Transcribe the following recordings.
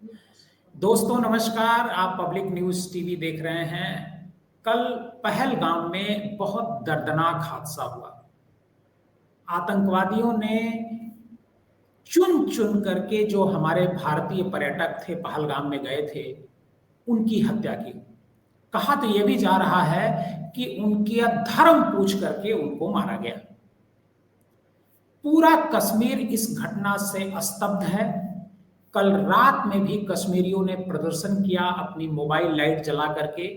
दोस्तों नमस्कार, आप पब्लिक न्यूज़ टीवी देख रहे हैं। कल पहलगाम में बहुत दर्दनाक हादसा हुआ। आतंकवादियों ने चुन-चुन करके जो हमारे भारतीय पर्यटक थे, पहलगाम में गए थे, उनकी हत्या की। कहा तो ये भी जा रहा है कि उनके धर्म पूछ करके उनको मारा गया। पूरा कश्मीर इस घटना से स्तब्ध है। कल रात में भी कश्मीरियों ने प्रदर्शन किया अपनी मोबाइल लाइट जला करके,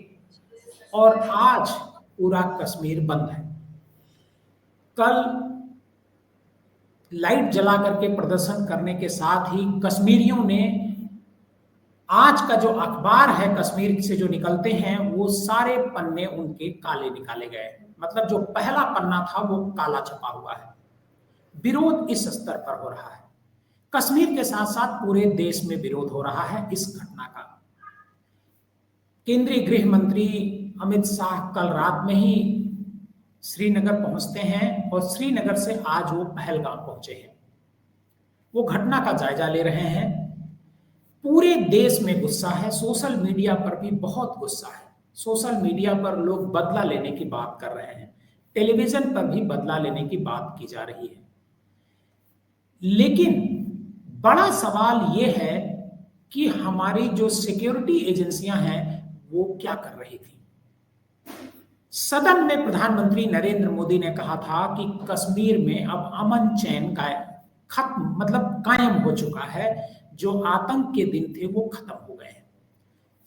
और आज पूरा कश्मीर बंद है। कल लाइट जला करके प्रदर्शन करने के साथ ही कश्मीरियों ने आज का जो अखबार है कश्मीर से जो निकलते हैं वो सारे पन्ने उनके काले निकाले गए। मतलब जो पहला पन्ना था वो काला छपा हुआ है। विरोध इस स्तर पर हो रहा है। कश्मीर के साथ साथ पूरे देश में विरोध हो रहा है इस घटना का। केंद्रीय गृह मंत्री अमित शाह कल रात में ही श्रीनगर पहुंचते हैं और श्रीनगर से आज वो पहलगाम पहुंचे हैं। वो घटना का जायजा ले रहे हैं। पूरे देश में गुस्सा है, सोशल मीडिया पर भी बहुत गुस्सा है। सोशल मीडिया पर लोग बदला लेने की बात कर रहे हैं, टेलीविजन पर भी बदला लेने की बात की जा रही है। लेकिन बड़ा सवाल यह है कि हमारी जो सिक्योरिटी एजेंसियां हैं वो क्या कर रही थी। सदन में प्रधानमंत्री नरेंद्र मोदी ने कहा था कि कश्मीर में अब अमन चैन खत्म, मतलब कायम हो चुका है। जो आतंक के दिन थे वो खत्म हो गए हैं।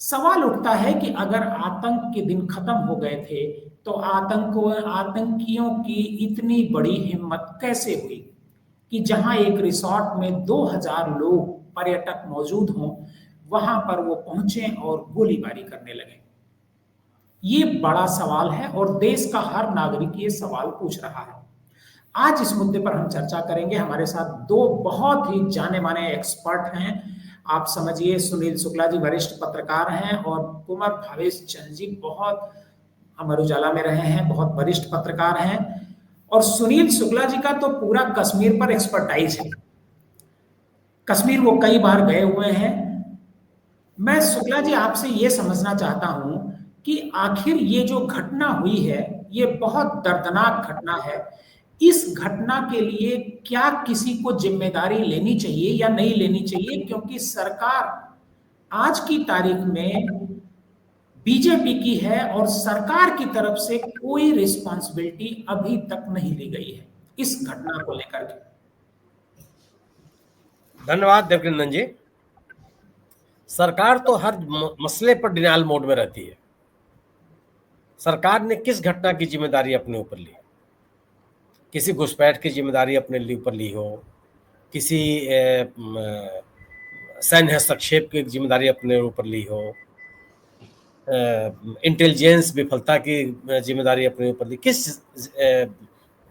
सवाल उठता है कि अगर आतंक के दिन खत्म हो गए थे तो आतंकियों की इतनी बड़ी हिम्मत कैसे हुई कि जहां एक रिसोर्ट में 2000 लोग पर्यटक मौजूद हों, वहां पर वो पहुंचे और गोलीबारी करने लगे। ये बड़ा सवाल है और देश का हर नागरिक ये सवाल पूछ रहा है। आज इस मुद्दे पर हम चर्चा करेंगे। हमारे साथ दो बहुत ही जाने माने एक्सपर्ट हैं। आप समझिए, सुनील शुक्ला जी वरिष्ठ पत्रकार हैं और कुमार भावेश चंद जी बहुत अमर उजाला में रहे हैं, बहुत वरिष्ठ पत्रकार हैं। और सुनील शुक्ला जी का तो पूरा कश्मीर पर एक्सपर्टाइज है। कश्मीर वो कई बार गए हुए हैं। मैं शुक्ला जी आपसे ये समझना चाहता हूं कि आखिर ये जो घटना हुई है ये बहुत दर्दनाक घटना है। इस घटना के लिए क्या किसी को जिम्मेदारी लेनी चाहिए या नहीं लेनी चाहिए, क्योंकि सरकार आज की तारीख में बीजेपी की है और सरकार की तरफ से कोई रिस्पॉन्सिबिलिटी अभी तक नहीं ली गई है इस घटना को लेकर के। धन्यवाद देवकिंदन जी। सरकार तो हर मसले पर डिनायल मोड में रहती है। सरकार ने किस घटना की जिम्मेदारी अपने ऊपर ली? किसी घुसपैठ की जिम्मेदारी अपने ऊपर ली हो, किसी सैन्य हस्तक्षेप की जिम्मेदारी अपने ऊपर ली हो, इंटेलिजेंस विफलता की जिम्मेदारी अपने ऊपर ली, किस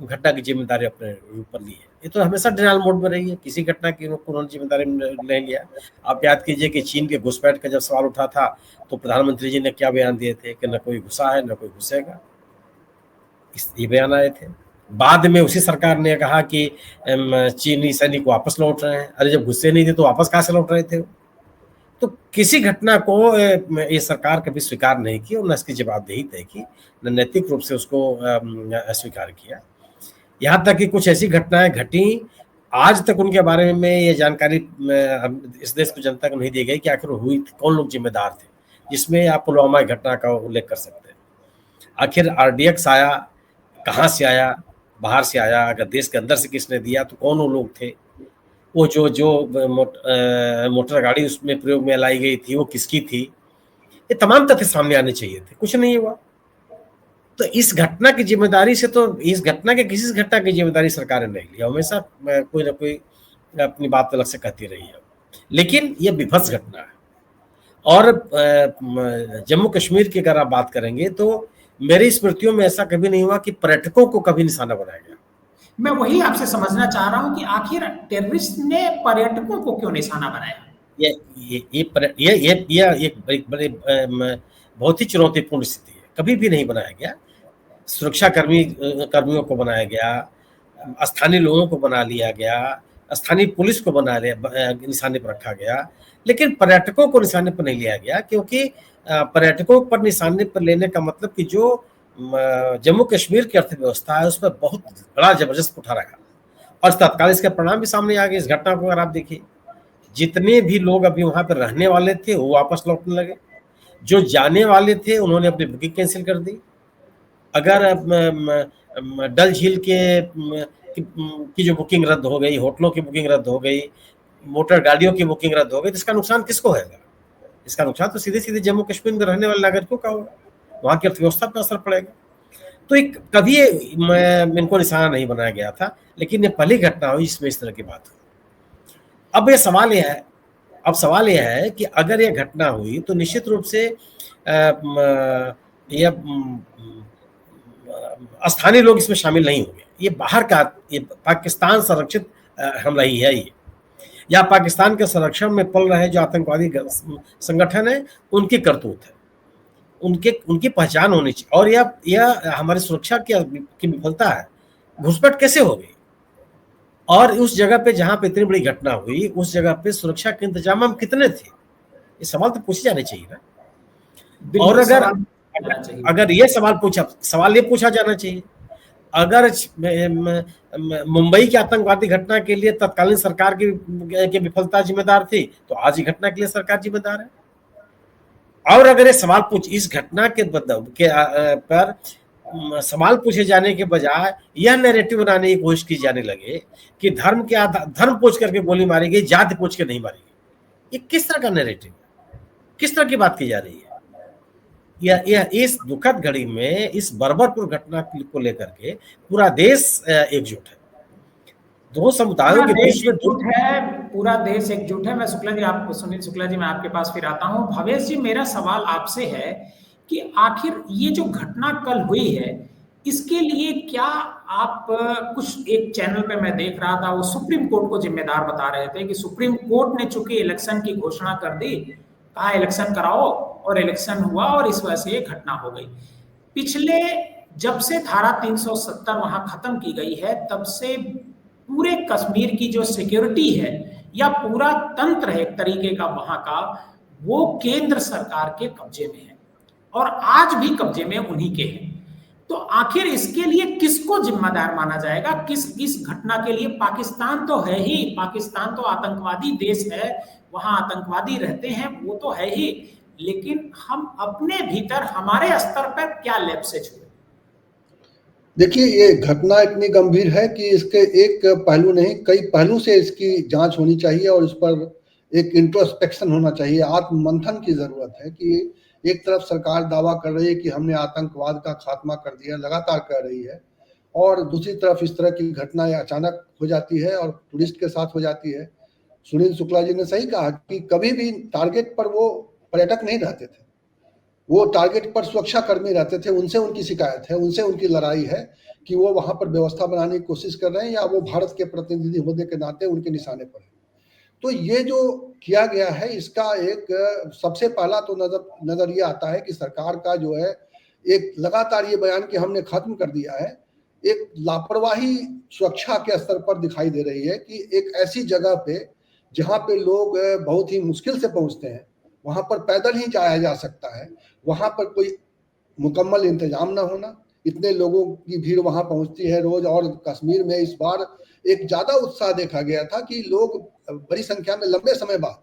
घटना की जिम्मेदारी अपने ऊपर ली है? ये तो हमेशा डिनायल मोड में रही है। किसी घटना की उन्होंने जिम्मेदारी नहीं लिया। आप याद कीजिए कि चीन के घुसपैठ का जब सवाल उठा था तो प्रधानमंत्री जी ने क्या बयान दिए थे कि न कोई घुसा है न कोई घुसेगा। ये बयान आए थे। बाद में उसी सरकार ने कहा कि चीनी सैनिक वापस लौट रहे हैं। अरे जब गुस्से नहीं थे तो वापस कहाँ से लौट रहे थे? तो किसी घटना को ये सरकार कभी स्वीकार नहीं की और न इसकी जवाबदेही तय की, न नैतिक रूप से उसको स्वीकार किया। यहाँ तक कि कुछ ऐसी घटनाएं घटी, आज तक उनके बारे में ये जानकारी इस देश की जनता को नहीं दी गई कि आखिर हुई, कौन लोग जिम्मेदार थे। जिसमें आप पुलवामा घटना का उल्लेख कर सकते हैं। आखिर RDX आया, कहाँ से आया? बाहर से आया? अगर देश के अंदर से किसने दिया तो कौन वो लोग थे? वो जो मोटर गाड़ी उसमें प्रयोग में लाई गई थी वो किसकी थी? ये तमाम तथ्य सामने आने चाहिए थे, कुछ नहीं हुआ। तो इस घटना की जिम्मेदारी से तो इस घटना के किसी घटना की जिम्मेदारी सरकार ने नहीं ली। हमेशा कोई ना कोई अपनी बात अलग से कहती रही है। लेकिन ये विभत्स घटना है। और जम्मू कश्मीर की अगर आप बात करेंगे तो मेरी स्मृतियों में ऐसा कभी नहीं हुआ कि पर्यटकों को कभी निशाना बनाया गया। मैं वही आपसे समझना चाह रहा हूं कि आखिर टेररिस्ट ने पर्यटकों को क्यों निशाना बनाया? ये एक बड़े बहुत ही चुनौतीपूर्ण स्थिति है। कभी भी नहीं बनाया गया। सुरक्षा कर्मियों को बनाया गया, स्थानीय लोगों को बना लिया गया, स्थानीय पुलिस को निशाने पर रखा गया, लेकिन पर्यटकों को निशाने पर नहीं लिया गया, क्योंकि पर्यटकों पर निशाने पर लेने का मतलब कि जो जम्मू कश्मीर की अर्थव्यवस्था है उस पर बहुत बड़ा जबरदस्त उठा रहा, और तत्काल इसके परिणाम भी सामने आ गए। इस घटना को अगर आप देखिए, जितने भी लोग अभी वहां पर रहने वाले थे वो वापस लौटने लगे, जो जाने वाले थे उन्होंने अपनी बुकिंग कैंसिल कर दी। अगर डल झील की जो बुकिंग रद्द हो गई, होटलों की बुकिंग रद्द हो गई, मोटर गाड़ियों की बुकिंग रद्द हो गई, तो इसका नुकसान किसको होगा? इसका नुकसान तो सीधे सीधे जम्मू कश्मीर में रहने वाले नागरिकों का होगा, वहां की अर्थव्यवस्था पर असर पड़ेगा। तो एक कभी इनको निशाना नहीं बनाया गया था, लेकिन ये पहली घटना हुई जिसमें इस तरह की बात हुई। अब सवाल यह है कि अगर ये घटना हुई तो निश्चित रूप से स्थानीय लोग इसमें शामिल नहीं होंगे। ये बाहर का, ये पाकिस्तान संरक्षित हमला ही है, ये या पाकिस्तान के संरक्षण में पल रहे जो आतंकवादी संगठन है उनकी करतूत है, उनकी पहचान होनी चाहिए। और यह हमारी सुरक्षा की विफलता है। घुसपैठ कैसे हो गई? और उस जगह पे जहां पे इतनी बड़ी घटना हुई, उस जगह पे सुरक्षा के इंतजाम हम कितने थे? ये सवाल तो पूछे जाने चाहिए ना। और अगर ये सवाल ये पूछा जाना चाहिए, अगर मुंबई की आतंकवादी घटना के लिए तत्कालीन सरकार की विफलता जिम्मेदार थी, तो आज ही घटना के लिए सरकार जिम्मेदार है। और अगर ये सवाल इस घटना पर सवाल पूछे जाने के बजाय यह नैरेटिव बनाने की कोशिश की जाने लगे कि धर्म पूछ करके गोली मारी गई, जाति पूछ के नहीं मारी गई, ये किस तरह का नैरेटिव, किस तरह की बात की जा रही है? यह इस दुखद घड़ी में इस बर्बरपुर घटना को लेकर के पूरा देश एकजुट है। दो समुदायों के बीच में पूरा देश एकजुट है। मैं सुनील शुक्ला जी, मैं आपके पास फिर आता हूं। भवेश जी, मेरा सवाल आपसे है कि आखिर ये जो घटना कल हुई है, इसके लिए क्या आप कुछ, एक चैनल पे मैं देख रहा था, वो सुप्रीम कोर्ट को जिम्मेदार बता रहे थे कि सुप्रीम कोर्ट ने चूंकि इलेक्शन की घोषणा कर दी, कहा इलेक्शन कराओ, और इलेक्शन हुआ और इस वजह से ये घटना हो गई। पिछले जब से धारा 370 वहां खत्म की गई है, तब से पूरे कश्मीर की जो सिक्योरिटी है या पूरा तंत्र है एक तरीके का वहां का, वो केंद्र सरकार के कब्जे में है और आज भी कब्जे में उन्हीं के हैं। तो आखिर इसके लिए किसको जिम्मेदार माना जाएगा? किस घटना के लिए? पाकिस्तान तो है ही, पाकिस्तान तो आतंकवादी देश है, वहां आतंकवादी रहते हैं, वो तो है ही, लेकिन हम अपने भीतर हमारे स्तर पर क्या लैप्सेज हुए? देखिए, ये घटना इतनी गंभीर है कि इसके एक पहलू नहीं, कई पहलू से इसकी जांच होनी चाहिए और इस पर एक इंट्रोस्पेक्शन होना चाहिए, आत्ममंथन की जरूरत है। कि एक तरफ सरकार दावा कर रही है कि हमने आतंकवाद का खात्मा कर दिया, लगातार कर रही है, और दूसरी तरफ इस तरह की घटनाएं अचानक हो जाती है और टूरिस्ट के साथ हो जाती है। सुनील शुक्ला जी ने सही कहा कि कभी भी टारगेट पर वो पर्यटक नहीं रहते थे, वो टारगेट पर सुरक्षा कर्मी रहते थे। उनसे उनकी शिकायत है, उनसे उनकी लड़ाई है कि वो वहां पर व्यवस्था बनाने की कोशिश कर रहे हैं या वो भारत के प्रतिनिधि होने के नाते उनके निशाने पर है। तो ये जो किया गया है, इसका एक सबसे पहला तो नजर ये आता है कि सरकार का जो है एक लगातार ये बयान कि हमने खत्म कर दिया है, एक लापरवाही सुरक्षा के स्तर पर दिखाई दे रही है। कि एक ऐसी जगह पे जहाँ पे लोग बहुत ही मुश्किल से पहुंचते हैं, वहां पर पैदल ही जाया जा सकता है, वहां पर कोई मुकम्मल इंतजाम ना होना, इतने लोगों की भीड़ वहां पहुंचती है रोज। और कश्मीर में इस बार एक ज्यादा उत्साह देखा गया था कि लोग बड़ी संख्या में लंबे समय बाद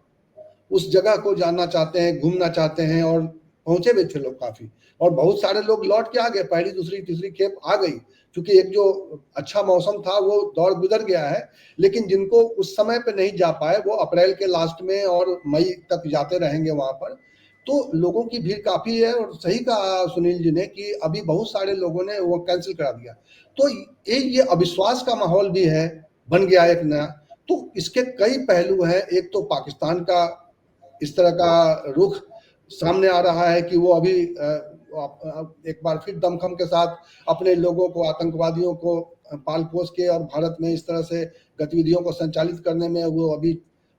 उस जगह को जानना चाहते हैं, घूमना चाहते हैं, और पहुंचे भी थे लोग काफी, और बहुत सारे लोग लौट के आ गए, पहली दूसरी तीसरी खेप आ गई, क्योंकि एक जो अच्छा मौसम था वो दौर गुजर गया है। लेकिन जिनको उस समय पे नहीं जा पाए, वो अप्रैल के लास्ट में और मई तक जाते रहेंगे वहां पर। तो लोगों की भीड़ काफी है, और सही कहा सुनील जी ने कि अभी बहुत सारे लोगों ने वो कैंसिल करा दिया। तो ये अविश्वास का माहौल भी है, बन गया एक नया। तो इसके कई पहलू हैं। एक तो पाकिस्तान का इस तरह का रुख सामने आ रहा है कि वो अभी एक बार फिर दमखम के साथ अपने लोगों को, आतंकवादियों को पाल पोस के और भारत में इस तरह से गतिविधियों को संचालित करने में वो अभी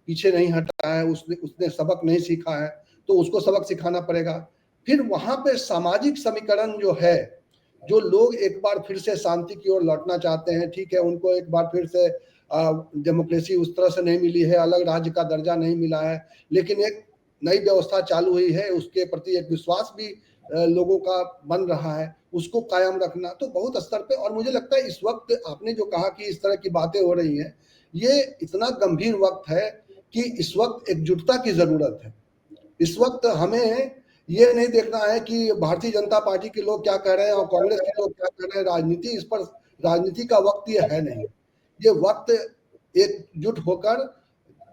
पीछे नहीं हटा है। उसने सबक नहीं सीखा है, तो उसको सबक सिखाना पड़ेगा। फिर वहां पे सामाजिक समीकरण जो है, जो लोग एक बार फिर से शांति की ओर लौटना चाहते हैं, ठीक है, उनको एक बार फिर से डेमोक्रेसी उस तरह से नहीं मिली है, अलग राज्य का दर्जा नहीं मिला है, लेकिन एक नई व्यवस्था चालू हुई है, उसके प्रति एक विश्वास भी लोगों का बन रहा है, उसको कायम रखना तो बहुत स्तर पे। और मुझे लगता है इस वक्त आपने जो कहा कि इस तरह की बातें हो रही हैं, ये इतना गंभीर वक्त है कि इस वक्त एकजुटता की जरूरत है। इस वक्त हमें ये नहीं देखना है कि भारतीय जनता पार्टी के लोग क्या कह रहे हैं और कांग्रेस के लोग क्या कह रहे हैं, राजनीति इस पर, राजनीति का वक्त ये है नहीं। ये वक्त एकजुट होकर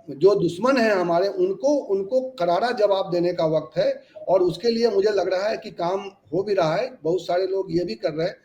जो दुश्मन है हमारे, उनको करारा जवाब देने का वक्त है। और उसके लिए मुझे लग रहा है कि काम हो भी रहा है। बहुत सारे लोग ये भी कर रहे हैं,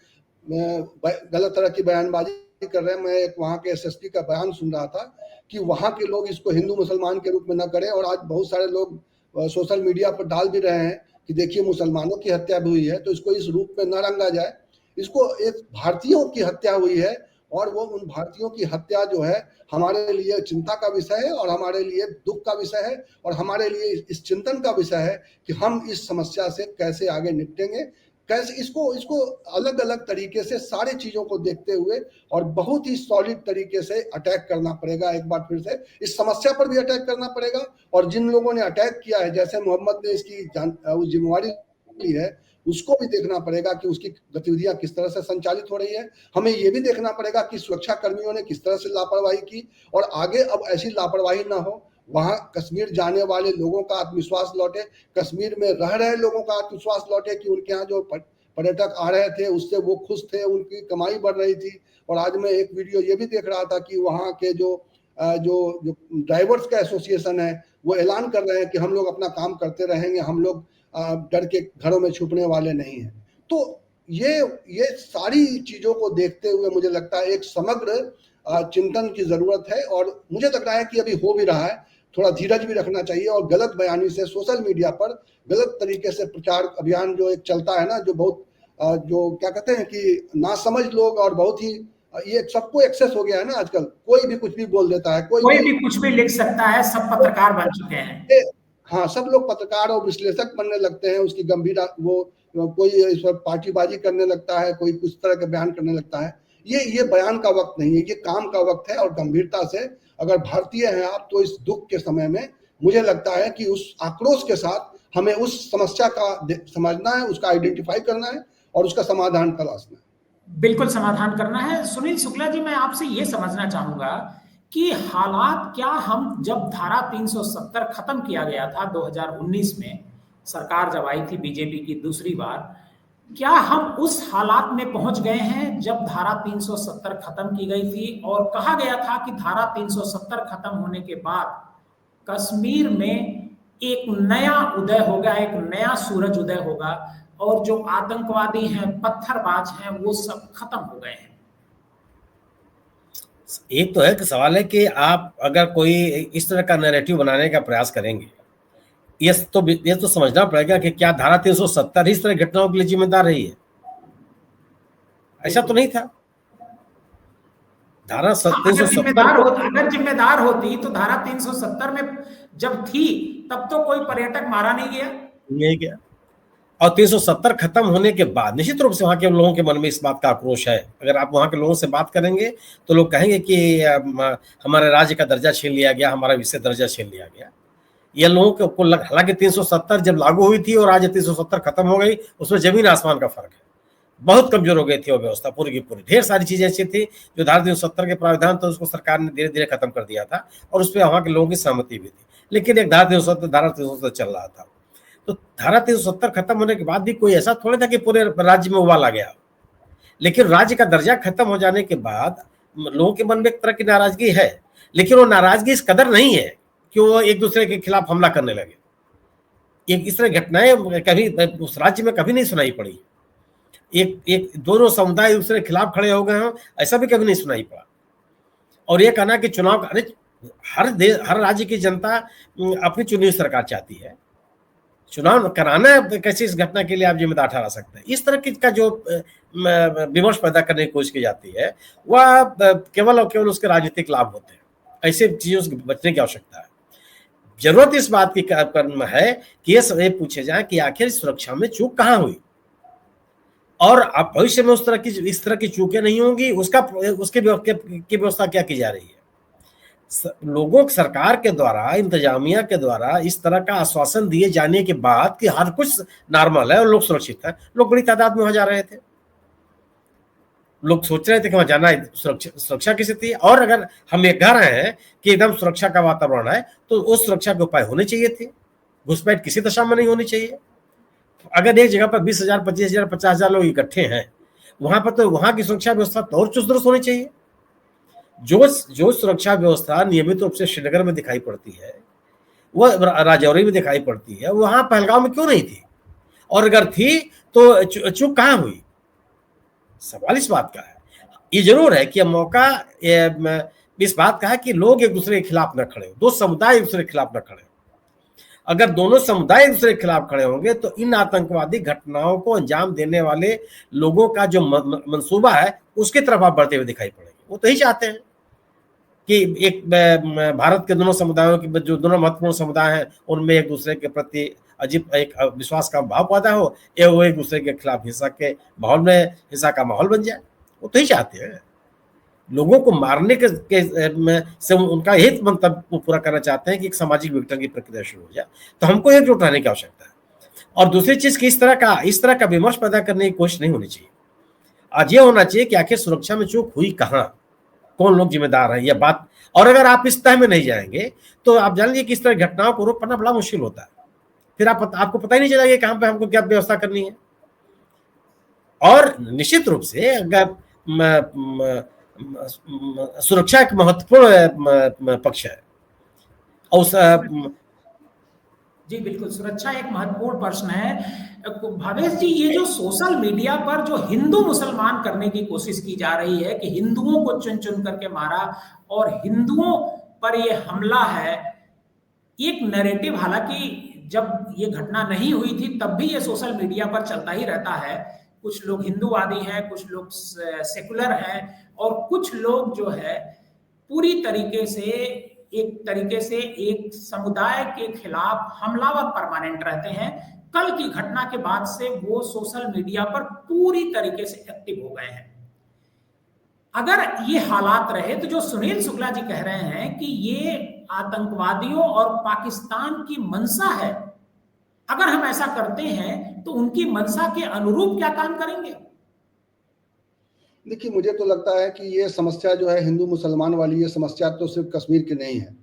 गलत तरह की बयानबाजी कर रहे हैं। मैं एक वहाँ के एसएसपी का बयान सुन रहा था कि वहाँ के लोग इसको हिंदू मुसलमान के रूप में न करें, और आज बहुत सारे लोग सोशल मीडिया पर डाल भी रहे हैं कि देखिए मुसलमानों की हत्या भी हुई है, तो इसको इस रूप में न रंगा जाए। इसको एक भारतीयों की हत्या हुई है, और वो उन भारतीयों की हत्या जो है हमारे लिए चिंता का विषय है, और हमारे लिए दुख का विषय है, और हमारे लिए इस चिंतन का विषय है कि हम इस समस्या से कैसे आगे निपटेंगे, कैसे इसको अलग अलग तरीके से सारी चीजों को देखते हुए और बहुत ही सॉलिड तरीके से अटैक करना पड़ेगा। एक बार फिर से इस समस्या पर भी अटैक करना पड़ेगा, और जिन लोगों ने अटैक किया है, जैसे मोहम्मद ने इसकी जिम्मेवारी ली है, उसको भी देखना पड़ेगा कि उसकी गतिविधियां किस तरह से संचालित हो रही है। हमें यह भी देखना पड़ेगा कि सुरक्षा कर्मियों ने किस तरह से लापरवाही की, और आगे अब ऐसी लापरवाही ना हो। वहां कश्मीर जाने वाले लोगों का आत्मविश्वास लौटे, कश्मीर में रह रहे लोगों का आत्मविश्वास लौटे कि उनके यहाँ जो पर्यटक आ रहे थे उससे वो खुश थे, उनकी कमाई बढ़ रही थी। और आज मैं एक वीडियो ये भी देख रहा था कि वहाँ के जो ड्राइवर्स का एसोसिएशन है, वो ऐलान कर रहे हैं कि हम लोग अपना काम करते रहेंगे, हम लोग डर के घरों में छुपने वाले नहीं हैं। तो ये सारी चीजों को देखते हुए मुझे लगता है एक समग्र चिंतन की जरूरत है, और मुझे लग रहा है कि अभी हो भी रहा है। थोड़ा धीरज भी रखना चाहिए, और गलत बयानी से सोशल मीडिया पर गलत तरीके से प्रचार अभियान जो एक चलता है ना, जो बहुत जो क्या कहते हैं कि नासमझ लोग, और बहुत ही ये सबको एक्सेस हो गया है ना आजकल, कोई भी कुछ भी बोल देता है, कोई भी कुछ भी लिख सकता है, सब पत्रकार बन चुके हैं। हाँ, सब लोग पत्रकार और विश्लेषक बनने लगते हैं, उसकी गंभीर वो कोई इस पर पार्टीबाजी करने लगता है, कोई कुछ तरह के बयान करने लगता है। ये बयान का वक्त नहीं है, ये काम का वक्त है। और गंभीरता से अगर भारतीय हैं आप, तो इस दुख के समय में मुझे लगता है कि उस आक्रोश के साथ हमें उस समस्या का समझना है, उसका आइडेंटिफाई करना है, और उसका समाधान तलाशना है। बिल्कुल समाधान करना है। सुनील शुक्ला जी, मैं आपसे ये समझना चाहूंगा कि हालात क्या, हम जब धारा 370 खत्म किया गया था 2019 में, सरकार जब आई थी बीजेपी की दूसरी बार, क्या हम उस हालात में पहुंच गए हैं जब धारा 370 खत्म की गई थी और कहा गया था कि धारा 370 खत्म होने के बाद कश्मीर में एक नया उदय होगा, एक नया सूरज उदय होगा, और जो आतंकवादी हैं, पत्थरबाज हैं, वो सब खत्म हो गए हैं? एक तो है कि सवाल है कि आप अगर कोई इस तरह का नैरेटिव बनाने का प्रयास करेंगे, ये तो समझना पड़ेगा कि क्या धारा 370 इस तरह घटनाओं के लिए जिम्मेदार रही है? ऐसा तो नहीं था। धारा 370 अगर जिम्मेदार होती तो धारा 370 में जब थी तब तो कोई पर्यटक मारा नहीं गया। और 370 खत्म होने के बाद निश्चित रूप से वहां के लोगों के मन में इस बात का आक्रोश है। अगर आप वहां के लोगों से बात करेंगे तो लोग कहेंगे कि हमारे राज्य का दर्जा छीन लिया गया, हमारा विशेष दर्जा छीन लिया गया। ये लोगों को हालांकि 370 जब लागू हुई थी और आज 370 खत्म हो गई, उसमें जमीन आसमान का फर्क है। बहुत कमजोर हो गई थी वो व्यवस्था पूरी की पूरी। ढेर सारी चीजें ऐसी थी जो धारा 370 के प्रावधान तो उसको सरकार ने धीरे धीरे खत्म कर दिया था, और उस पर वहां के लोगों की सहमति भी थी। लेकिन एक धारा 370 चल रहा था। तो धारा 370 खत्म होने के बाद भी कोई ऐसा थोड़ा था कि पूरे राज्य में उबाल आ गया। लेकिन राज्य का दर्जा खत्म हो जाने के बाद लोगों के मन में एक तरह की नाराजगी है, लेकिन वो नाराजगी इस कदर नहीं है कि वो एक दूसरे के खिलाफ हमला करने लगे। इस तरह घटनाएं कभी उस राज्य में कभी नहीं सुनाई पड़ी। एक दोनों समुदाय दूसरे के खिलाफ खड़े हो गए हों, ऐसा भी कभी नहीं सुनाई पड़ा। और ये कहना कि चुनाव, अरे हर राज्य की जनता अपनी चुनी हुई सरकार चाहती है, चुनाव कराना कैसे इस घटना के लिए आप जिम्मेदार ठहरा सकते हैं? इस तरह का जो विमर्श पैदा करने की कोशिश की जाती है वह केवल और केवल उसके राजनीतिक लाभ होते हैं। ऐसे चीजों से बचने की आवश्यकता है। जरूरत इस बात की है कि ये पूछे जाए कि आखिर सुरक्षा में चूक कहाँ हुई, और अब भविष्य में इस तरह की चूकें नहीं होंगी, उसकी व्यवस्था क्या की जा रही है। लोगों सरकार के द्वारा, इंतजामिया के द्वारा इस तरह का आश्वासन दिए जाने के बाद कि हर कुछ नॉर्मल है और लोग सुरक्षित है, लोग बड़ी तादाद में वहां जा रहे थे। लोग सोच रहे थे कि वहां जाना सुरक्षा की स्थिति, और अगर हम ये कह रहे हैं कि एकदम सुरक्षा का वातावरण है तो उस सुरक्षा के उपाय होने चाहिए थे। घुसपैठ किसी दशा में नहीं होनी चाहिए। अगर एक जगह पर 20,000, 25,000, 50,000 लोग इकट्ठे हैं, वहां पर तो वहां की सुरक्षा व्यवस्था तो और चुस्त दुरुस्त होनी चाहिए। जो सुरक्षा व्यवस्था नियमित रूप से श्रीनगर में दिखाई पड़ती है, वह राजौरी में दिखाई पड़ती है, वहां पहलगांव में क्यों नहीं थी? और अगर थी तो चूक कहां हुई? सवाल इस बात का है। ये जरूर है कि मौका इस बात का है कि लोग एक दूसरे के खिलाफ न खड़े हो, दो समुदाय एक दूसरे के खिलाफ न खड़े हो। अगर दोनों समुदाय एक दूसरे के खिलाफ खड़े होंगे तो इन आतंकवादी घटनाओं को अंजाम देने वाले लोगों का जो मंसूबा है उसकी तरफ आप बढ़ते हुए दिखाई पड़ेंगे। वो तो ही चाहते हैं कि एक भारत के दोनों समुदायों की, जो दोनों महत्वपूर्ण समुदाय हैं, उनमें एक दूसरे के प्रति अजीब एक विश्वास का भाव पैदा हो, या वो एक दूसरे के खिलाफ हिंसा का माहौल बन जाए। वो तो ही चाहते हैं। लोगों को मारने से उनका यही मंतव्य पूरा करना चाहते हैं कि एक सामाजिक विघटन की प्रक्रिया शुरू हो जाए। तो हमको एकजुट रहने की आवश्यकता है। और दूसरी चीज की इस तरह का विमर्श पैदा करने की कोशिश नहीं होनी चाहिए। आज ये होना चाहिए कि आखिर सुरक्षा में चूक हुई कहाँ, कौन लोग जिम्मेदार हैं, यह बात। और अगर आप इस तह में नहीं जाएंगे तो आप जान लीजिए कि इस तरह घटनाओं को रोक पाना बड़ा मुश्किल होता है। फिर आपको पता ही नहीं चलेगा कहां पे हमको क्या व्यवस्था करनी है। और निश्चित रूप से अगर सुरक्षा एक महत्वपूर्ण पक्ष है और जी बिल्कुल, सुरक्षा एक महत्वपूर्ण प्रश्न है। भावेश जी, ये जो सोशल मीडिया पर जो हिंदू मुसलमान करने की कोशिश की जा रही है कि हिंदुओं को चुन चुन करके मारा और हिंदुओं पर ये हमला है, एक नैरेटिव, हालांकि जब ये घटना नहीं हुई थी तब भी ये सोशल मीडिया पर चलता ही रहता है। कुछ लोग हिंदूवादी हैं, कुछ लोग सेकुलर हैं, और कुछ लोग जो है पूरी तरीके से एक समुदाय के खिलाफ हमलावर परमानेंट रहते हैं। कल की घटना के बाद से वो सोशल मीडिया पर पूरी तरीके से एक्टिव हो गए हैं। अगर ये हालात रहे तो जो सुनील शुक्ला जी कह रहे हैं कि ये आतंकवादियों और पाकिस्तान की मंशा है, अगर हम ऐसा करते हैं तो उनकी मंशा के अनुरूप क्या काम करेंगे? देखिए, मुझे तो लगता है कि ये समस्या जो है हिंदू मुसलमान वाली, ये समस्या तो सिर्फ कश्मीर की नहीं है।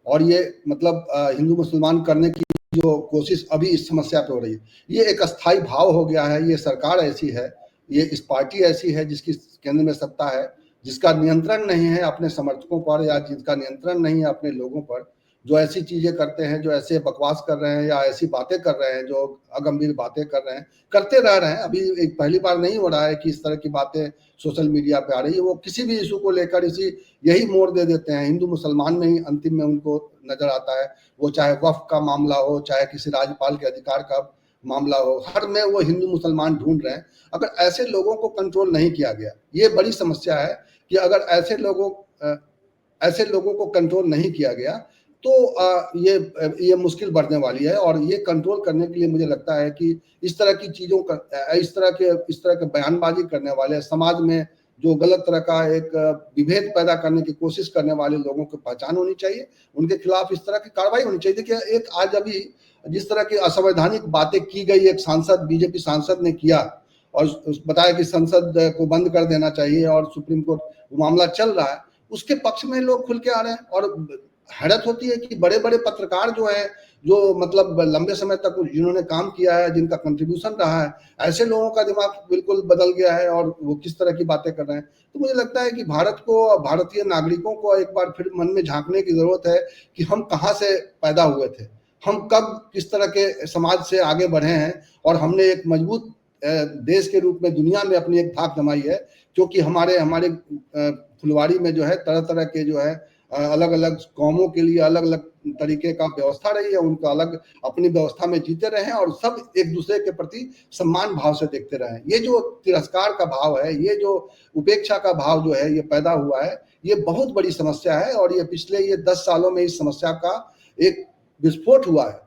और ये मतलब हिंदू मुसलमान करने की जो कोशिश अभी इस समस्या पे हो रही है, ये एक अस्थाई भाव हो गया है। ये सरकार ऐसी है, ये इस पार्टी ऐसी है जिसकी केंद्र में सत्ता है, जिसका नियंत्रण नहीं है अपने समर्थकों पर, या जिसका नियंत्रण नहीं है अपने लोगों पर, जो ऐसी चीजें करते हैं, जो ऐसे बकवास कर रहे हैं या ऐसी बातें कर रहे हैं, जो अगंभीर बातें कर रहे हैं, करते रह रहे हैं। अभी एक पहली बार नहीं हो रहा है कि इस तरह की बातें सोशल मीडिया पे आ रही है। वो किसी भी इशू को लेकर यही मोड़ दे देते हैं। हिंदू मुसलमान में ही अंतिम में उनको नजर आता है। वो चाहे वक्फ का मामला हो, चाहे किसी राज्यपाल के अधिकार का मामला हो, हर में वो हिंदू मुसलमान ढूंढ रहे हैं। अगर ऐसे लोगों को कंट्रोल नहीं किया गया, ये बड़ी समस्या है कि अगर ऐसे लोगों को कंट्रोल नहीं किया गया तो ये मुश्किल बढ़ने वाली है। और ये कंट्रोल करने के लिए मुझे लगता है कि इस तरह की चीज़ों का, इस तरह के बयानबाजी करने वाले, समाज में जो गलत तरह का एक विभेद पैदा करने की कोशिश करने वाले लोगों की पहचान होनी चाहिए, उनके खिलाफ इस तरह की कार्रवाई होनी चाहिए। देखिए, एक आज अभी जिस तरह की असंवैधानिक बातें की गई, एक सांसद, बीजेपी सांसद ने किया और बताया कि संसद को बंद कर देना चाहिए और सुप्रीम कोर्ट मामला चल रहा है, उसके पक्ष में लोग खुल के आ रहे हैं। और हैरत होती है कि बड़े बड़े पत्रकार जो हैं, जो मतलब लंबे समय तक जिन्होंने काम किया है, जिनका कंट्रीब्यूशन रहा है, ऐसे लोगों का दिमाग बिल्कुल बदल गया है और वो किस तरह की बातें कर रहे हैं। तो मुझे लगता है कि भारतीय नागरिकों को एक बार फिर मन में झांकने की जरूरत है कि हम कहाँ से पैदा हुए थे, हम कब किस तरह के समाज से आगे बढ़े हैं, और हमने एक मजबूत देश के रूप में दुनिया में अपनी एक धाक जमाई है। क्योंकि हमारे फुलवाड़ी में जो है तरह तरह के जो है अलग अलग कौमों के लिए अलग अलग तरीके का व्यवस्था रही है, उनका अलग अपनी व्यवस्था में जीते रहे हैं और सब एक दूसरे के प्रति सम्मान भाव से देखते रहे। ये जो तिरस्कार का भाव है, ये जो उपेक्षा का भाव जो है, ये पैदा हुआ है, ये बहुत बड़ी समस्या है। और ये पिछले 10 सालों में इस समस्या का एक विस्फोट हुआ है।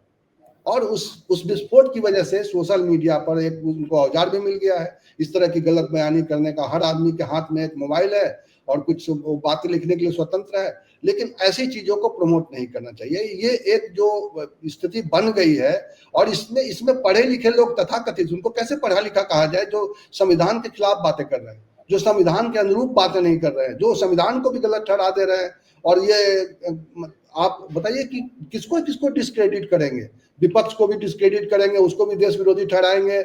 और उस विस्फोट की वजह से सोशल मीडिया पर एक उनको औजार भी मिल गया है। इस तरह की गलत बयानी करने का हर आदमी के हाथ में एक मोबाइल है और कुछ बातें लिखने के लिए स्वतंत्र है, लेकिन ऐसी चीजों को प्रमोट नहीं करना चाहिए। ये एक जो स्थिति बन गई है, और इसमें पढ़े लिखे लोग तथाकथित, उनको कैसे पढ़ा लिखा कहा जाए, जो संविधान के खिलाफ बातें कर रहे हैं, जो संविधान के अनुरूप बातें नहीं कर रहे हैं, जो संविधान को भी गलत ठहरा दे रहे हैं। और ये आप बताइए कि किसको किसको डिस्क्रेडिट करेंगे? विपक्ष को भी डिस्क्रेडिट करेंगे, उसको भी देश विरोधी ठहराएंगे।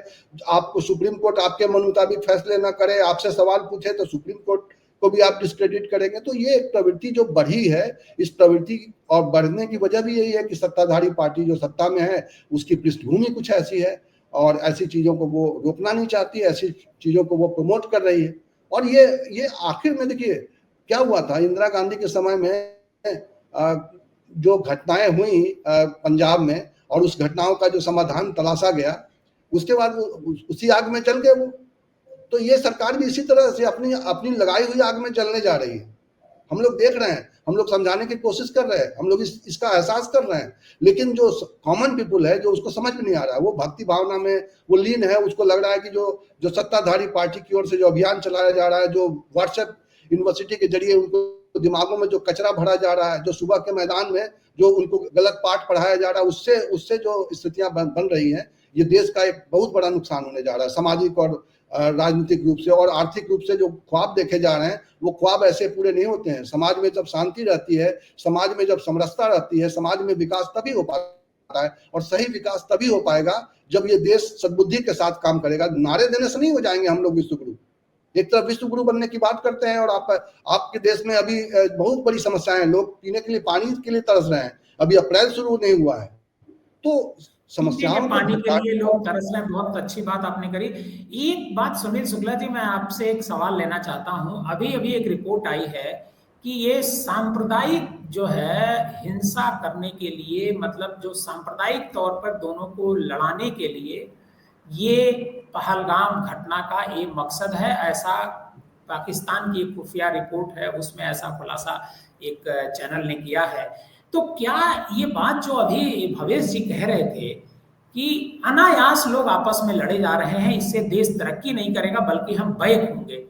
आपको सुप्रीम कोर्ट आपके मन मुताबिक फैसले ना करे, आपसे सवाल पूछे तो सुप्रीम कोर्ट को भी आप डिस्क्रेडिट करेंगे। तो ये एक प्रवृत्ति जो बढ़ी है, इस प्रवृत्ति और बढ़ने की वजह भी यही है कि सत्ताधारी पार्टी जो सत्ता में है उसकी पृष्ठभूमि कुछ ऐसी है, और ऐसी चीजों को वो रोकना नहीं चाहती, ऐसी चीजों को वो प्रमोट कर रही है। और ये आखिर में देखिए क्या हुआ था, इंदिरा गांधी के समय में जो घटनाएं हुई पंजाब में, और उस घटनाओं का जो समाधान तलाशा गया, उसके बाद उसी आग में चल गए वो। तो ये सरकार भी इसी तरह से अपनी लगाई हुई आग में जलने जा रही है। हम लोग देख रहे हैं, हम लोग समझाने की कोशिश कर रहे हैं, हम लोग इसका एहसास कर रहे हैं, लेकिन जो कॉमन पीपुल है, जो उसको समझ में नहीं आ रहा है, वो भक्ति भावना में वो लीन है। उसको लग रहा है कि जो सत्ताधारी पार्टी की ओर से जो अभियान चलाया जा रहा है, जो व्हाट्सएप यूनिवर्सिटी के जरिए उनको दिमागों में जो कचरा भरा जा रहा है, जो सुबह के मैदान में जो उनको गलत पाठ पढ़ाया जा रहा है, उससे जो स्थितियां बन रही हैं, ये देश का एक बहुत बड़ा नुकसान होने जा रहा है, सामाजिक और राजनीतिक रूप से और आर्थिक रूप से। जो ख्वाब देखे जा रहे हैं वो ख्वाब ऐसे पूरे नहीं होते हैं। समाज में जब शांति रहती है, समाज में जब समरसता रहती है, समाज में विकास तभी हो पाता है, और सही विकास तभी हो पाएगा जब ये देश सद्बुद्धि के साथ काम करेगा। नारे देने से नहीं हो जाएंगे हम लोग विश्व गुरु। एक तरफ विश्व गुरु बनने की बात करते हैं, और आपके देश में अभी बहुत बड़ी समस्याएं हैं, लोग पीने के लिए पानी के लिए तरस रहे हैं, अभी अप्रैल शुरू नहीं हुआ है। तो समस्याओं पानी के लिए लोग तरस रहे हैं, बहुत अच्छी बात आपने करी। एक बात सुनील शुक्ला जी, मैं आपसे एक सवाल लेना चाहता हूं। अभी एक रिपोर्ट आई है कि ये सांप्रदायिक जो है हिंसा करने के लिए, मतलब जो सांप्रदायिक तौर पर दोनों को लड़ाने के लिए ये पहलगाम घटना का एक मकसद है, ऐसा पाकिस्तान की एक खुफिया रिपोर्ट है, उसमें ऐसा खुलासा एक चैनल ने किया है। तो क्या ये बात जो अभी भवेश जी कह रहे थे कि अनायास लोग आपस में लड़े जा रहे हैं, इससे देश तरक्की नहीं करेगा बल्कि हम बैक होंगे,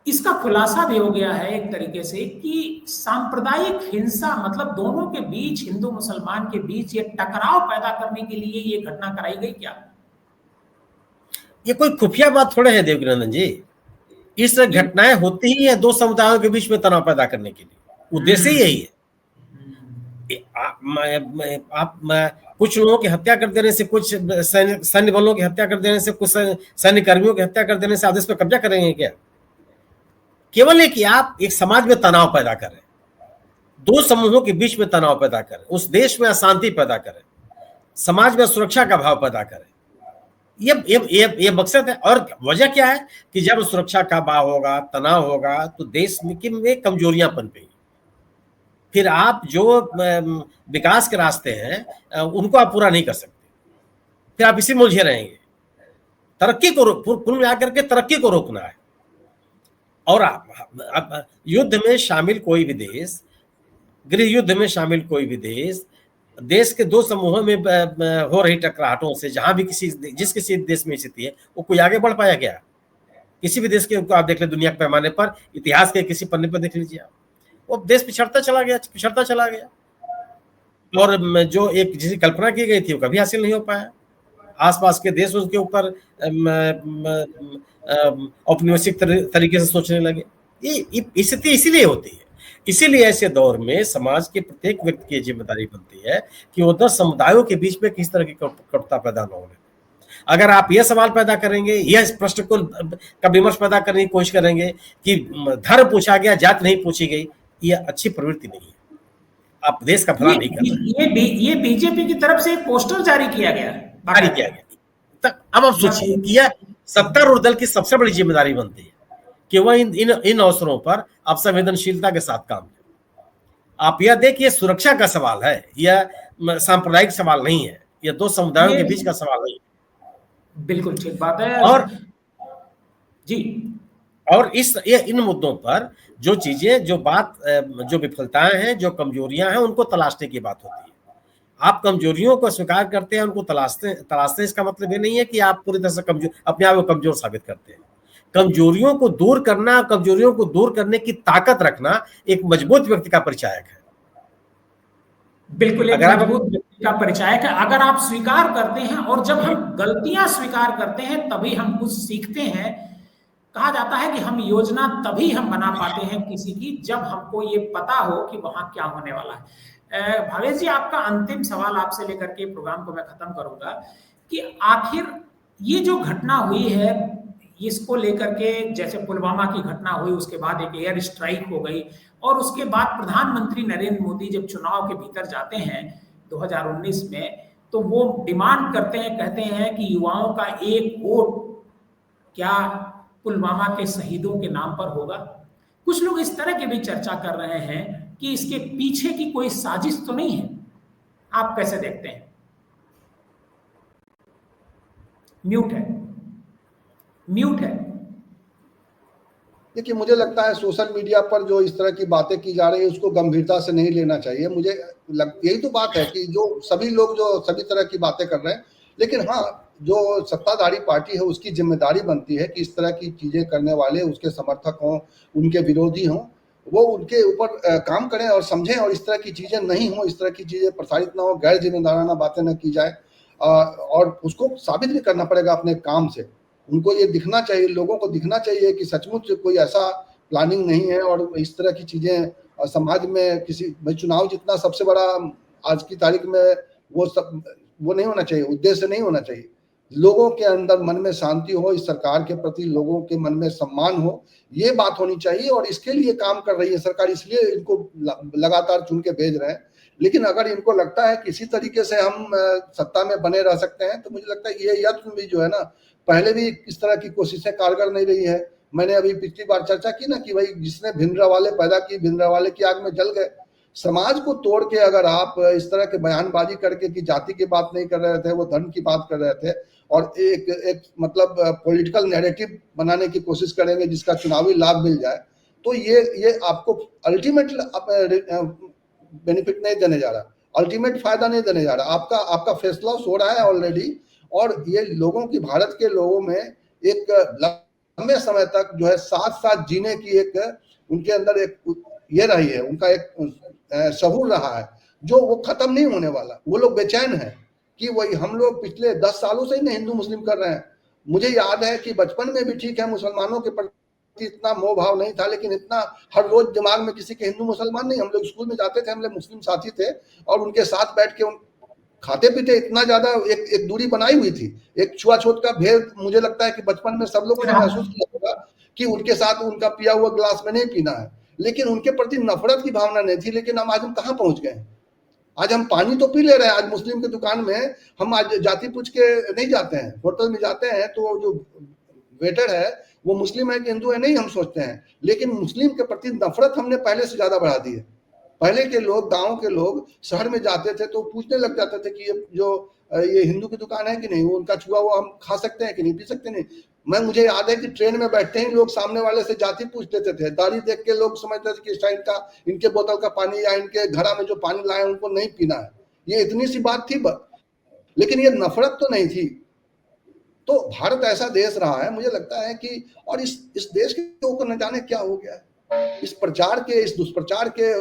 इसका खुलासा भी हो गया है एक तरीके से कि सांप्रदायिक हिंसा, मतलब दोनों के बीच, हिंदू मुसलमान के बीच ये टकराव पैदा करने के लिए ये घटना कराई गई क्या? ये कोई खुफिया बात थोड़े है देवकीनंदन जी। इस घटनाएं होती ही है दो समुदायों के बीच में तनाव पैदा करने के लिए, उद्देश्य ही यही है। आप कुछ लोगों की हत्या कर देने से, कुछ सैन्य बलों की हत्या कर देने से, कुछ सैन्य कर्मियों की हत्या कर देने से आप देश पर कब्जा करेंगे क्या? केवल है कि आप एक समाज में तनाव पैदा करें, दो समूहों के बीच में तनाव पैदा करें, उस देश में अशांति पैदा करें, समाज में सुरक्षा का भाव पैदा करें, ये मकसद है। और वजह क्या है कि जब सुरक्षा का भाव होगा, तनाव होगा, तो देश में कमजोरियां पनपेंगी। फिर आप जो विकास के रास्ते हैं उनको आप पूरा नहीं कर सकते, फिर आप इसी में उलझे रहेंगे। तरक्की को कुल मिलाकर के तरक्की को रोकना है। और आप युद्ध में शामिल कोई भी देश, गृह युद्ध में शामिल कोई भी देश के दो समूहों में हो रही टकराहटों से जहां भी जिस किसी देश में स्थिति है, वो कोई आगे बढ़ पाया गया? किसी भी देश के आप देख ले, दुनिया के पैमाने पर, इतिहास के किसी पन्ने पर देख लीजिए आप, वो देश पिछड़ता चला गया। और जो एक जिसकी कल्पना की गई थी वो कभी हासिल नहीं हो पाया। आसपास के देश उसके ऊपर औपनिवेशिक तरीके से सोचने लगे। ये स्थिति इसीलिए होती है। इसीलिए ऐसे दौर में समाज के प्रत्येक व्यक्ति की जिम्मेदारी बनती है कि वो 10 समुदायों के बीच में किस तरह की कटुता पैदा न होने। अगर आप यह सवाल पैदा करेंगे, यह प्रश्न को का विमर्श पैदा करने की कोशिश करेंगे कि धर्म पूछा गया, जाति नहीं पूछी गई, यह अच्छी प्रवृत्ति नहीं है। आप देश का भला नहीं कर रहे। ये बीजेपी की तरफ से एक पोस्टर जारी किया गया। तब अब आप सोचिए कि यह सत्तारूढ़ दल की सबसे बड़ी जिम्मेदारी बनती है कि वह इन अवसरों पर आप संवेदनशीलता के साथ काम करें। आप यह देखिए, सुरक्षा का सवाल है, यह सांप्रदायिक सवाल नहीं है, यह दो समुदायों के बीच का सवाल नहीं है। बिल्कुल ठीक बात है। और इन मुद्दों पर जो चीजें, जो विफलताएं हैं, जो कमजोरियां हैं, उनको तलाशने की बात होती है। आप कमजोरियों को स्वीकार करते हैं, उनको तलाशते हैं, इसका मतलब ये नहीं है कि आप पूरी तरह से कमजोर, अपने आप को कमजोर साबित करते हैं। कमजोरियों को दूर करना, कमजोरियों को दूर करने की ताकत रखना एक मजबूत व्यक्ति का परिचायक है। बिल्कुल एक मजबूत व्यक्ति का परिचायक है अगर आप स्वीकार करते हैं, और जब हम गलतियां स्वीकार करते हैं तभी हम कुछ सीखते हैं। कहा जाता है कि हम योजना तभी हम बना पाते हैं किसी की, जब हमको ये पता हो कि वहां क्या होने वाला है। भावेश जी, आपका अंतिम सवाल आपसे लेकर के प्रोग्राम को मैं खत्म करूंगा कि आखिर ये जो घटना हुई है, इसको लेकर के, जैसे पुलवामा की घटना हुई, उसके बाद एक एयर स्ट्राइक हो गई, और उसके बाद प्रधानमंत्री नरेंद्र मोदी जब चुनाव के भीतर जाते हैं 2019 में, तो वो डिमांड करते हैं, कहते हैं कि युवाओं का एक वोट क्या पुलवामा के शहीदों के नाम पर होगा। कुछ लोग इस तरह की भी चर्चा कर रहे हैं कि इसके पीछे की कोई साजिश तो नहीं है। आप कैसे देखते हैं? म्यूट है। देखिए, मुझे लगता है सोशल मीडिया पर जो इस तरह की बातें की जा रही है उसको गंभीरता से नहीं लेना चाहिए। यही तो बात है कि जो सभी लोग जो सभी तरह की बातें कर रहे हैं, लेकिन हाँ, जो सत्ताधारी पार्टी है उसकी जिम्मेदारी बनती है कि इस तरह की चीजें करने वाले उसके समर्थक हों, उनके विरोधी हों, वो उनके ऊपर काम करें और समझें, और इस तरह की चीजें नहीं हो, इस तरह की चीजें प्रसारित ना हो, गैर जिम्मेदाराना बातें न की जाए, और उसको साबित भी करना पड़ेगा अपने काम से। उनको ये दिखना चाहिए, लोगों को दिखना चाहिए कि सचमुच कोई ऐसा प्लानिंग नहीं है, और इस तरह की चीजें समाज में किसी चुनाव जितना सबसे बड़ा आज की तारीख में वो नहीं होना चाहिए, उद्देश्य नहीं होना चाहिए। लोगों के अंदर मन में शांति हो, इस सरकार के प्रति लोगों के मन में सम्मान हो, ये बात होनी चाहिए, और इसके लिए काम कर रही है सरकार, इसलिए इनको लगातार चुन के भेज रहे हैं। लेकिन अगर इनको लगता है किसी तरीके से हम सत्ता में बने रह सकते हैं, तो मुझे लगता है ये यत्न भी जो है ना, पहले भी इस तरह की कोशिशें कारगर नहीं रही है। मैंने अभी पिछली बार चर्चा की ना कि भाई जिसने भिंडरावाले पैदा की, भिंडरावाले की आग में जल गए। समाज को तोड़ के अगर आप इस तरह के बयानबाजी करके कि जाति की बात नहीं कर रहे थे, वो धर्म की बात कर रहे थे, और एक मतलब पॉलिटिकल नैरेटिव बनाने की कोशिश करेंगे जिसका चुनावी लाभ मिल जाए, तो ये आपको अल्टीमेट बेनिफिट नहीं देने जा रहा, अल्टीमेट फायदा नहीं देने जा रहा। आपका फेस लॉस हो रहा है ऑलरेडी, और ये लोगों की, भारत के लोगों में एक लंबे समय तक जो है साथ साथ जीने की एक उनके अंदर एक ये रही है, उनका एक शहूर रहा है जो वो खत्म नहीं होने वाला। वो लोग बेचैन है कि वही हम लोग पिछले 10 सालों से ही नहीं हिंदू मुस्लिम कर रहे हैं। मुझे याद है कि बचपन में भी ठीक है मुसलमानों के प्रति इतना मोह भाव नहीं था, लेकिन इतना हर रोज दिमाग में किसी के हिंदू मुसलमान नहीं। हम लोग स्कूल में जाते थे, हम लोग मुस्लिम साथी थे, और उनके साथ बैठ के खाते पीते इतना ज्यादा एक दूरी बनाई हुई थी, एक छुआछूत का भेद मुझे लगता है कि बचपन में सब लोगों ने महसूस किया होगा कि उनके साथ उनका पिया हुआ गिलास में नहीं पीना है, लेकिन उनके प्रति नफरत की भावना नहीं थी। लेकिन आज हम कहाँ पहुंच गए? आज हम पानी तो पी ले रहे हैं। आज मुस्लिम की दुकान में हम आज जाति पूछ के नहीं जाते हैं, होटल में जाते हैं तो जो वेटर है वो मुस्लिम है कि हिंदू है नहीं हम सोचते हैं, लेकिन मुस्लिम के प्रति नफरत हमने पहले से ज्यादा बढ़ा दी है। पहले के लोग, गांव के लोग शहर में जाते थे तो पूछने लग जाते थे कि ये हिंदू की दुकान है कि नहीं, वो उनका छुआ हुआ हम खा सकते हैं कि नहीं, पी सकते नहीं। मुझे याद है कि ट्रेन में बैठते ही लोग सामने वाले से जाति पूछ लेते थे। दाढ़ी देख के लोग समझते थे कि इस टाइम का इनके बोतल का पानी या इनके घड़ा में जो पानी लाए उनको नहीं पीना है। ये इतनी सी बात थी, लेकिन ये नफरत तो नहीं थी। तो भारत ऐसा देश रहा है, मुझे लगता है कि, और इस देश के ऊपर न जाने क्या हो गया है, इस प्रचार के, इस दुष्प्रचार के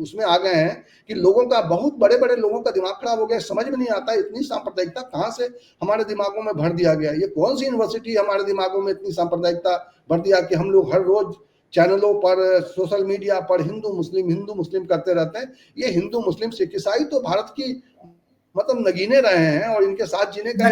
उसमें आ गए हैं कि लोगों का, बहुत बड़े बड़े लोगों का दिमाग खराब हो गया। समझ में नहीं आता इतनी सांप्रदायिकता कहाँ से हमारे दिमागों में भर दिया गया। ये कौन सी यूनिवर्सिटी हमारे दिमागों में इतनी सांप्रदायिकता भर दिया कि हम लोग हर रोज चैनलों पर, सोशल मीडिया पर हिंदू मुस्लिम करते रहते हैं। ये हिंदू मुस्लिम सिख ईसाई तो भारत की मतलब नगीने रहे हैं, और इनके साथ जीने का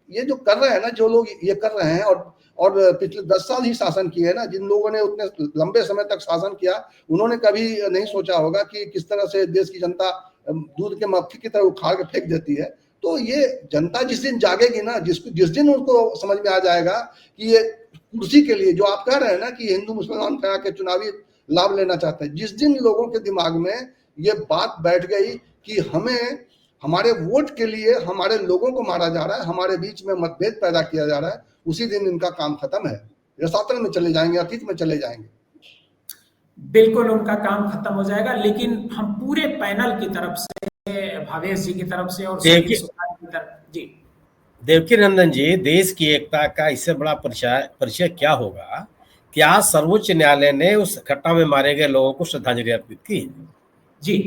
ये जो कर रहे हैं ना, जो लोग ये कर रहे हैं, और पिछले 10 साल ही शासन किए हैं ना, जिन लोगों ने उतने लंबे समय तक शासन किया, उन्होंने कभी नहीं सोचा होगा कि किस तरह से देश की जनता दूध के मक्खी की तरह उखाड़ के फेंक देती है। तो ये जनता जिस दिन जागेगी ना, जिस दिन उनको समझ में आ जाएगा कि ये कुर्सी के लिए जो आप कह रहे हैं ना कि हिंदू मुसलमान करा के चुनावी लाभ लेना चाहते हैं, जिस दिन लोगों के दिमाग में ये बात बैठ गई कि हमें हमारे वोट के लिए हमारे लोगों को मारा जा रहा है, हमारे बीच में मतभेद पैदा किया जा रहा है, उसी दिन इनका काम खत्म है। रसातल में चले जाएंगे, अतीत में चले जाएंगे। बिल्कुल उनका काम खत्म हो जाएगा, लेकिन हम पूरे पैनल की तरफ से, भावेश जी की तरफ से और सुनील शुक्ला की तरफ जी। देवकी नंदन जी, देश की एकता का इससे बड़ा परिचय क्या होगा कि आज सर्वोच्च न्यायालय ने उस घटना में मारे गए लोगों को श्रद्धांजलि अर्पित की जी।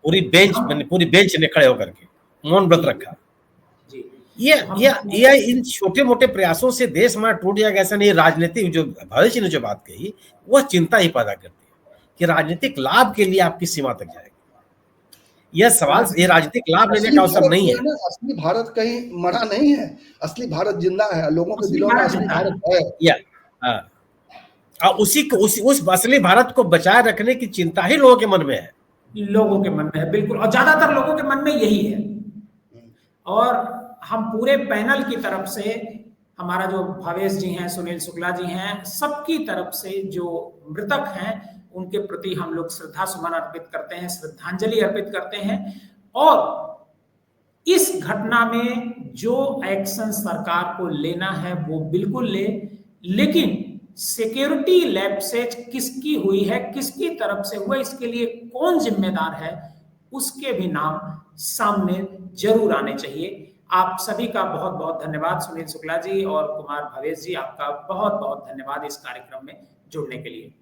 पूरी बेंच ने खड़े होकर के मौन व्रत रखा जी। ये इन छोटे मोटे प्रयासों से देश हमारा टूट जाएगा ऐसा नहीं। राजनीतिक जो भविष्य ने जो बात कही वह चिंता ही पैदा करती है कि राजनीतिक लाभ के लिए आपकी सीमा तक जाएगी। यह सवाल, ये राजनीतिक लाभ लेने का अवसर नहीं है। असली भारत कहीं मरा नहीं है, असली भारत जिंदा है, लोगों के दिलों में असली भारत है। और उस असली भारत को बचाए रखने की चिंता ही लोगों के मन में है, लोगों के मन में है, बिल्कुल। और ज्यादातर लोगों के मन में यही है। और हम पूरे पैनल की तरफ से, हमारा जो भावेश जी हैं, सुनील शुक्ला जी हैं, सबकी तरफ से जो मृतक हैं उनके प्रति हम लोग श्रद्धा सुमन अर्पित करते हैं, श्रद्धांजलि अर्पित करते हैं। और इस घटना में जो एक्शन सरकार को लेना है वो बिल्कुल ले, लेकिन सिक्योरिटी लैप्सेज किसकी हुई है, किसकी तरफ से हुआ, इसके लिए कौन जिम्मेदार है, उसके भी नाम सामने जरूर आने चाहिए। आप सभी का बहुत बहुत धन्यवाद, सुनील शुक्ला जी और कुमार भावेश जी, आपका बहुत बहुत धन्यवाद इस कार्यक्रम में जुड़ने के लिए।